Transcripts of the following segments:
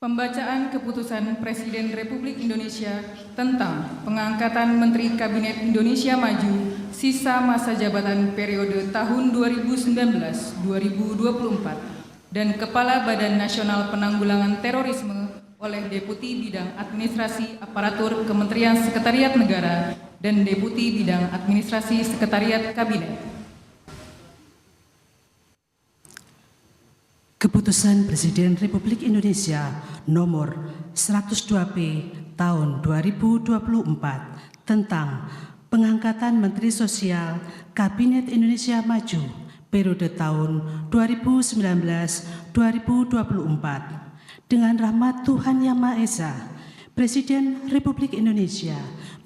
Pembacaan Keputusan Presiden Republik Indonesia tentang pengangkatan Menteri Kabinet Indonesia Maju sisa masa jabatan periode tahun 2019-2024 dan Kepala Badan Nasional Penanggulangan Terorisme oleh Deputi Bidang Administrasi Aparatur Kementerian Sekretariat Negara dan Deputi Bidang Administrasi Sekretariat Kabinet. Keputusan Presiden Republik Indonesia nomor 102P tahun 2024 tentang pengangkatan Menteri Sosial Kabinet Indonesia Maju periode tahun 2019-2024 dengan rahmat Tuhan Yang Maha Esa, Presiden Republik Indonesia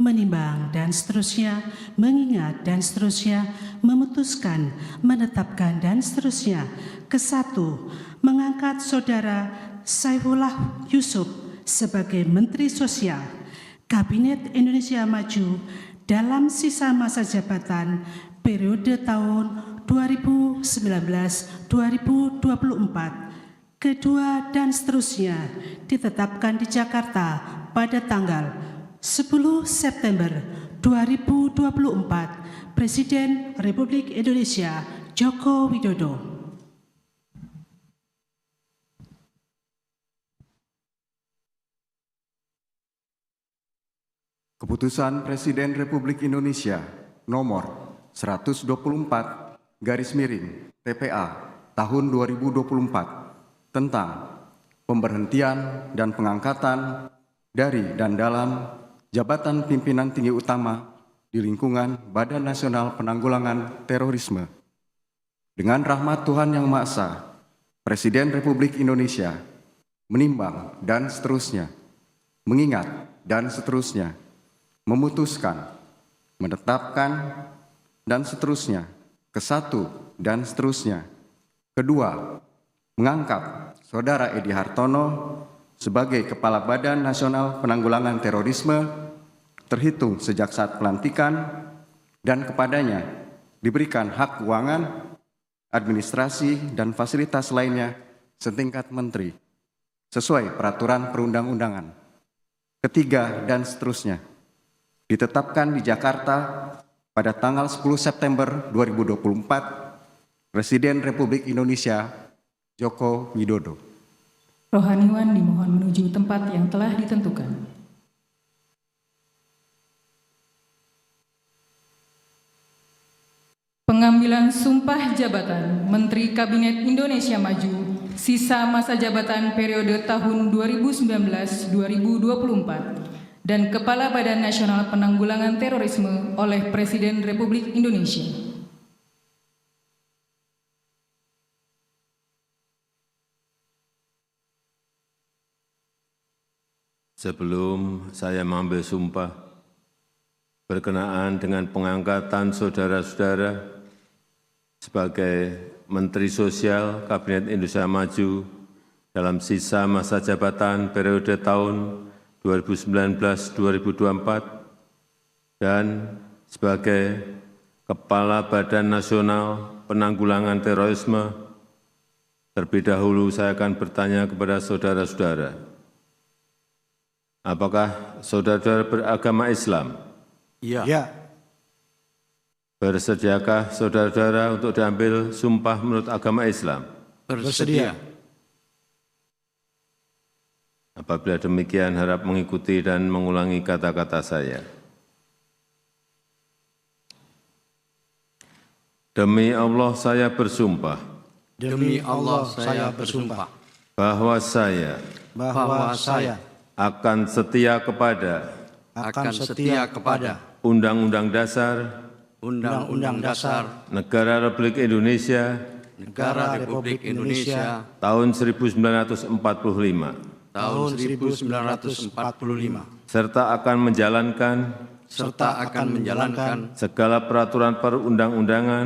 menimbang dan seterusnya, mengingat dan seterusnya, memutuskan, menetapkan dan seterusnya. Kesatu, mengangkat Saudara Saifullah Yusuf sebagai Menteri Sosial Kabinet Indonesia Maju dalam sisa masa jabatan periode tahun 2019-2024. Kedua dan seterusnya ditetapkan di Jakarta pada tanggal 10 September 2024, Presiden Republik Indonesia Joko Widodo. Keputusan Presiden Republik Indonesia nomor 124/TPA tahun 2024 tentang pemberhentian dan pengangkatan dari dan dalam jabatan pimpinan tinggi utama di lingkungan Badan Nasional Penanggulangan Terorisme. Dengan rahmat Tuhan Yang Maha Esa, Presiden Republik Indonesia menimbang dan seterusnya, mengingat dan seterusnya, memutuskan, menetapkan dan seterusnya. Kesatu dan seterusnya. Kedua, mengangkat Saudara Edi Hartono sebagai Kepala Badan Nasional Penanggulangan Terorisme terhitung sejak saat pelantikan dan kepadanya diberikan hak keuangan, administrasi, dan fasilitas lainnya setingkat menteri sesuai peraturan perundang-undangan. Ketiga dan seterusnya ditetapkan di Jakarta pada tanggal 10 September 2024, Presiden Republik Indonesia Joko Widodo. Rohaniwan dimohon menuju tempat yang telah ditentukan. Pengambilan sumpah jabatan Menteri Kabinet Indonesia Maju sisa masa jabatan periode tahun 2019-2024 dan Kepala Badan Nasional Penanggulangan Terorisme oleh Presiden Republik Indonesia. Sebelum saya mengambil sumpah berkenaan dengan pengangkatan saudara-saudara sebagai Menteri Sosial Kabinet Indonesia Maju dalam sisa masa jabatan periode tahun 2019-2024 dan sebagai Kepala Badan Nasional Penanggulangan Terorisme, terlebih dahulu saya akan bertanya kepada saudara-saudara, apakah saudara-saudara beragama Islam? Ya. Bersediakah saudara-saudara untuk diambil sumpah menurut agama Islam? Bersedia. Apabila demikian, harap mengikuti dan mengulangi kata-kata saya. Demi Allah saya bersumpah. Demi Allah saya bersumpah. Bahwa saya akan setia kepada Undang-Undang Dasar Negara Republik Indonesia tahun 1945 serta akan menjalankan segala peraturan perundang-undangan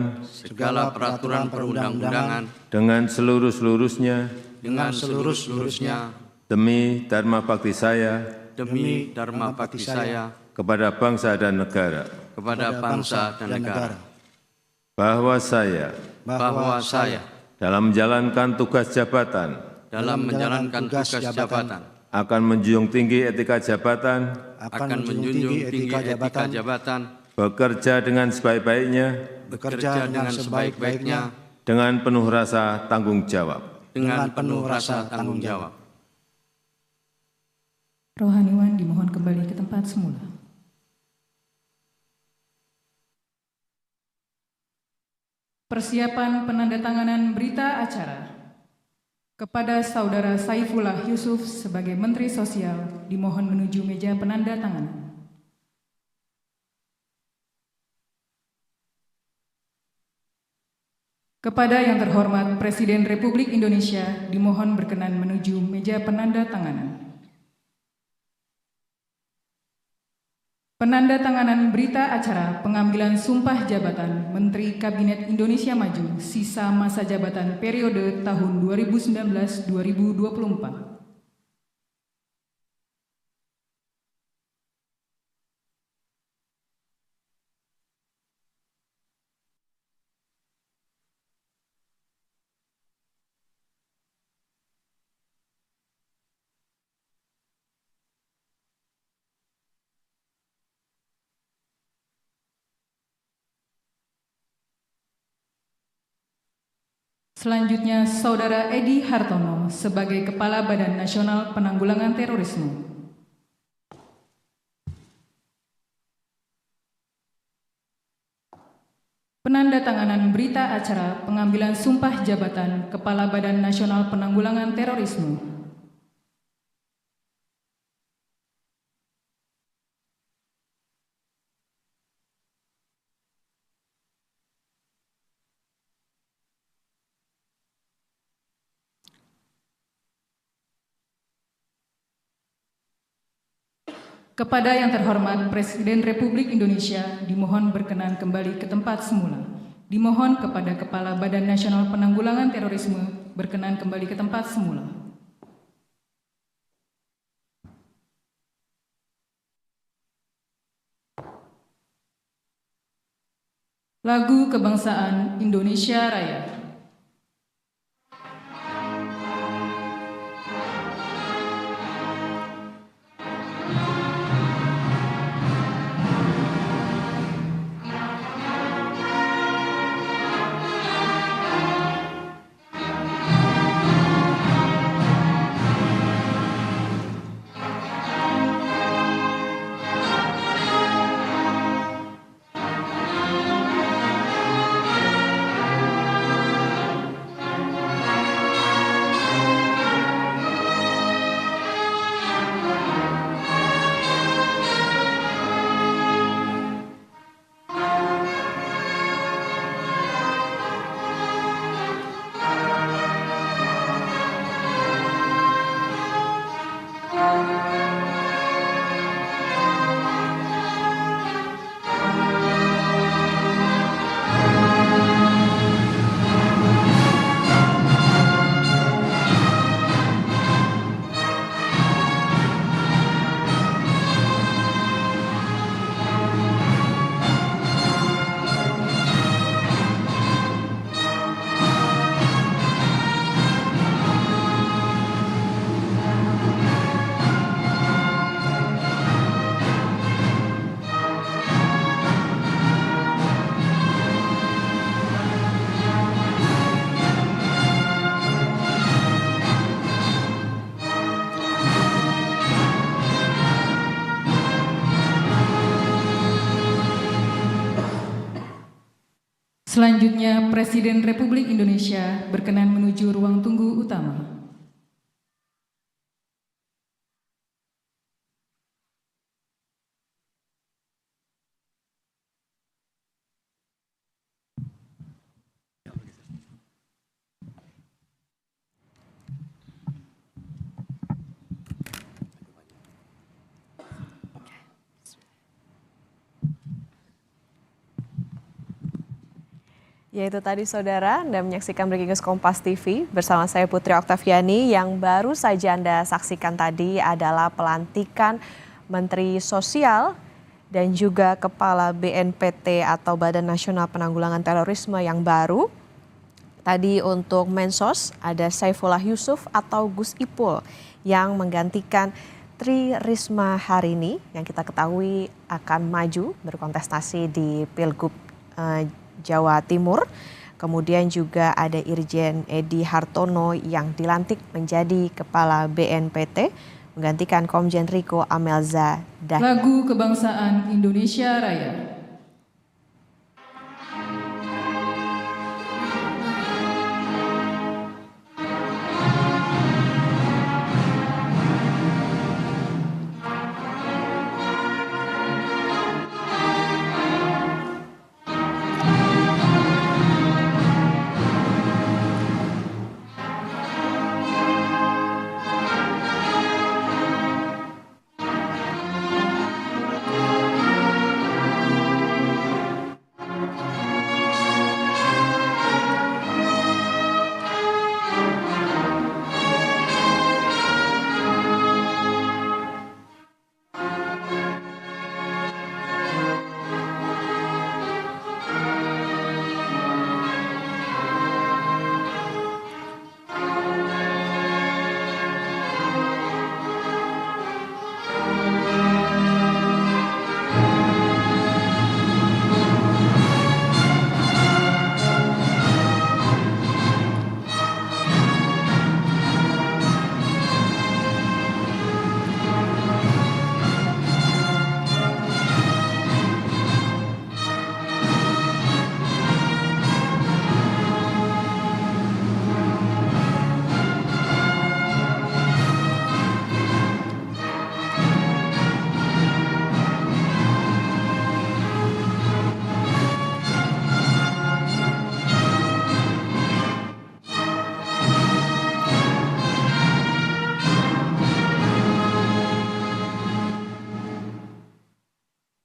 dengan seluruh-seluruhnya demi dharma bakti saya kepada bangsa dan negara. Bahwa saya dalam menjalankan tugas jabatan dalam menjalankan tugas jabatan, akan menjunjung tinggi etika jabatan, akan menjunjung tinggi etika jabatan, bekerja dengan sebaik-baiknya, bekerja dengan sebaik-baiknya, dengan penuh rasa tanggung jawab. dengan penuh rasa tanggung jawab. Rohaniwan dimohon kembali ke tempat semula. Persiapan penandatanganan berita acara. Kepada Saudara Saifullah Yusuf sebagai Menteri Sosial, dimohon menuju meja penandatanganan. Kepada yang terhormat Presiden Republik Indonesia, dimohon berkenan menuju meja penandatanganan. Penandatanganan berita acara pengambilan sumpah jabatan Menteri Kabinet Indonesia Maju sisa masa jabatan periode tahun 2019-2024. Selanjutnya, Saudara Edi Hartono sebagai Kepala Badan Nasional Penanggulangan Terorisme. Penandatanganan berita acara pengambilan sumpah jabatan Kepala Badan Nasional Penanggulangan Terorisme. Kepada yang terhormat Presiden Republik Indonesia, dimohon berkenan kembali ke tempat semula. Dimohon kepada Kepala Badan Nasional Penanggulangan Terorisme berkenan kembali ke tempat semula. Lagu Kebangsaan Indonesia Raya. Selanjutnya, Presiden Republik Indonesia berkenan menuju ruang tunggu utama. Yaitu tadi saudara, Anda menyaksikan Breaking News Kompas TV bersama saya Putri Oktaviani. Yang baru saja Anda saksikan tadi adalah pelantikan Menteri Sosial dan juga Kepala BNPT atau Badan Nasional Penanggulangan Terorisme yang baru Tadi untuk Mensos ada Saifullah Yusuf atau Gus Ipul yang menggantikan Tri Risma hari ini yang kita ketahui akan maju berkontestasi di Pilgub Jawa Timur. Kemudian juga ada Irjen Edi Hartono yang dilantik menjadi Kepala BNPT menggantikan Komjen Riko Amelza. Lagu Kebangsaan Indonesia Raya.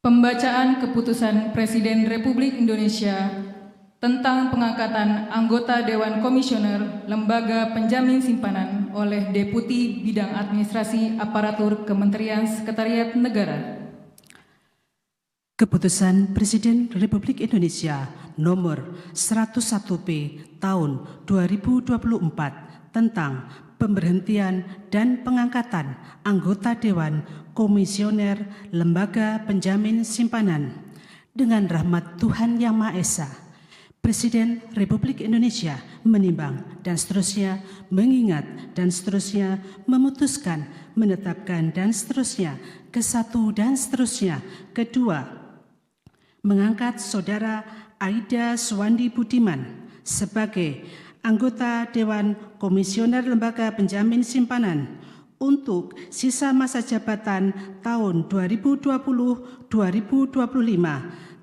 Pembacaan Keputusan Presiden Republik Indonesia tentang pengangkatan anggota Dewan Komisioner Lembaga Penjamin Simpanan oleh Deputi Bidang Administrasi Aparatur Kementerian Sekretariat Negara. Keputusan Presiden Republik Indonesia nomor 101P tahun 2024 tentang pemberhentian dan pengangkatan anggota Dewan Komisioner Lembaga Penjamin Simpanan. Dengan rahmat Tuhan Yang Maha Esa, Presiden Republik Indonesia menimbang dan seterusnya mengingat dan seterusnya memutuskan, menetapkan dan seterusnya kesatu dan seterusnya kedua, mengangkat Saudara Aida Suwandi Budiman sebagai anggota Dewan Komisioner Lembaga Penjamin Simpanan untuk sisa masa jabatan tahun 2020-2025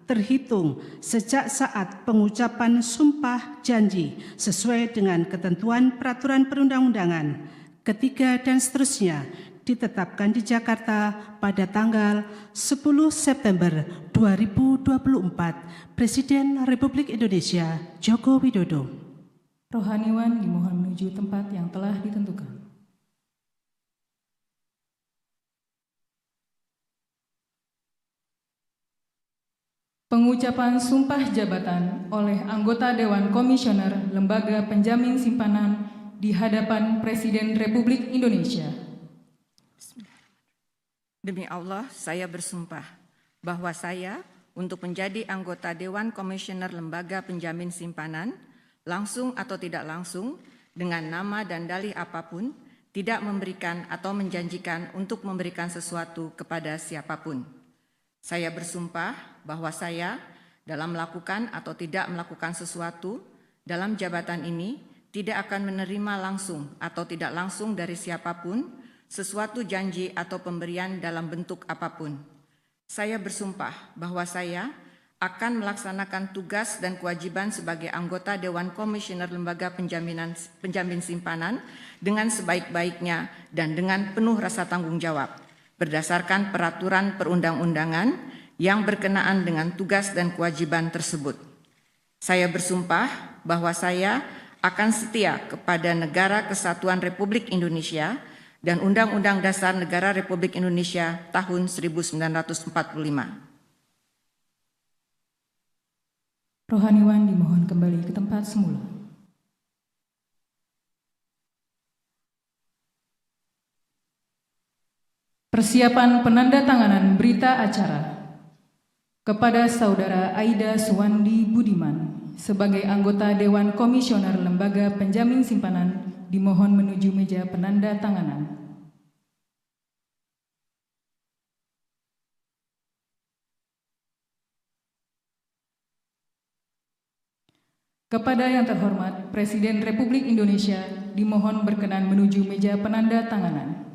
terhitung sejak saat pengucapan sumpah janji sesuai dengan ketentuan peraturan perundang-undangan ketiga dan seterusnya ditetapkan di Jakarta pada tanggal 10 September 2024. Presiden Republik Indonesia Joko Widodo. Rohaniwan dimohon menuju tempat yang telah ditentukan. Pengucapan sumpah jabatan oleh anggota Dewan Komisioner Lembaga Penjamin Simpanan di hadapan Presiden Republik Indonesia. Demi Allah, saya bersumpah bahwa saya untuk menjadi anggota Dewan Komisioner Lembaga Penjamin Simpanan, langsung atau tidak langsung, dengan nama dan dalih apapun, tidak memberikan atau menjanjikan untuk memberikan sesuatu kepada siapapun. Saya bersumpah bahwa saya dalam melakukan atau tidak melakukan sesuatu dalam jabatan ini tidak akan menerima langsung atau tidak langsung dari siapapun sesuatu janji atau pemberian dalam bentuk apapun. Saya bersumpah bahwa saya akan melaksanakan tugas dan kewajiban sebagai anggota Dewan Komisioner Lembaga Penjamin Simpanan dengan sebaik-baiknya dan dengan penuh rasa tanggung jawab berdasarkan peraturan perundang-undangan yang berkenaan dengan tugas dan kewajiban tersebut. Saya bersumpah bahwa saya akan setia kepada Negara Kesatuan Republik Indonesia dan Undang-Undang Dasar Negara Republik Indonesia tahun 1945. Rohaniwan dimohon kembali ke tempat semula. Persiapan penandatanganan berita acara kepada Saudara Aida Suwandi Budiman sebagai anggota Dewan Komisioner Lembaga Penjamin Simpanan dimohon menuju meja penandatanganan. Kepada yang terhormat Presiden Republik Indonesia dimohon berkenan menuju meja penandatanganan.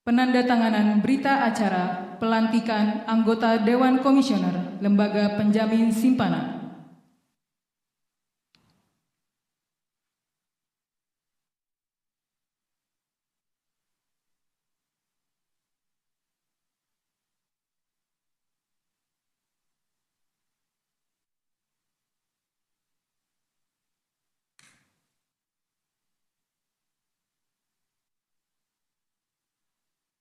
Penandatanganan berita acara pelantikan anggota Dewan Komisioner Lembaga Penjamin Simpanan.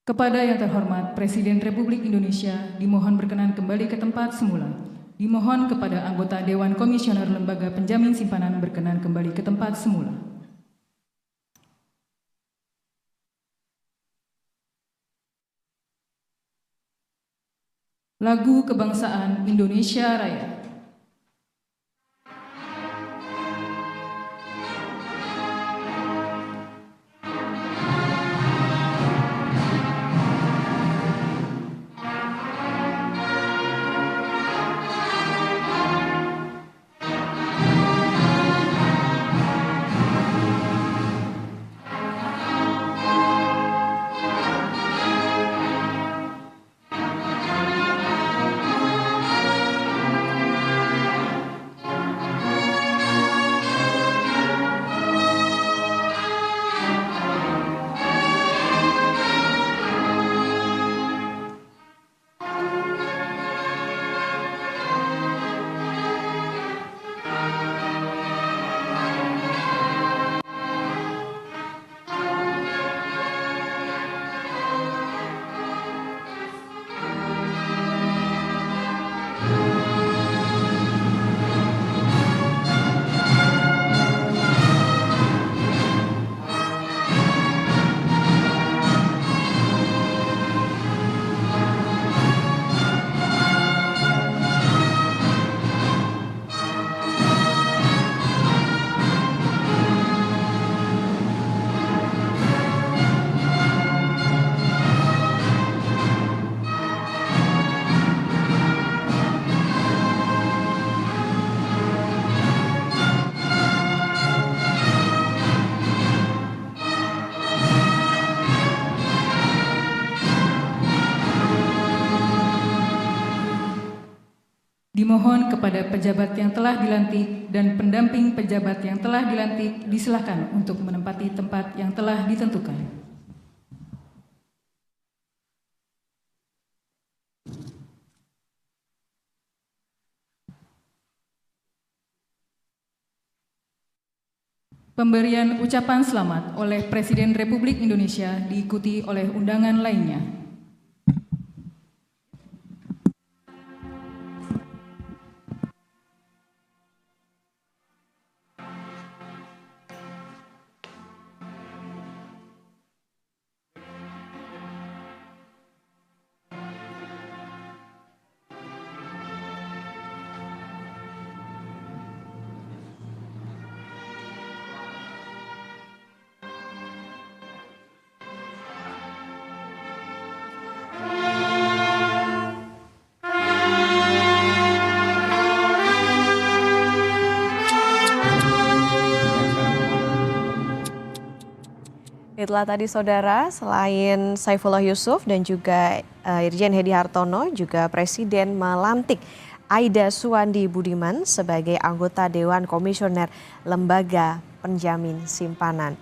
Kepada yang terhormat Presiden Republik Indonesia dimohon berkenan kembali ke tempat semula. Dimohon kepada anggota Dewan Komisioner Lembaga Penjamin Simpanan berkenan kembali ke tempat semula. Lagu Kebangsaan Indonesia Raya. Dimohon kepada pejabat yang telah dilantik dan pendamping pejabat yang telah dilantik disilahkan untuk menempati tempat yang telah ditentukan. Pemberian ucapan selamat oleh Presiden Republik Indonesia diikuti oleh undangan lainnya. Itulah tadi saudara, selain Saifullah Yusuf dan juga Irjen Hedi Hartono, juga Presiden melantik Aida Suwandi Budiman sebagai anggota Dewan Komisioner Lembaga Penjamin Simpanan.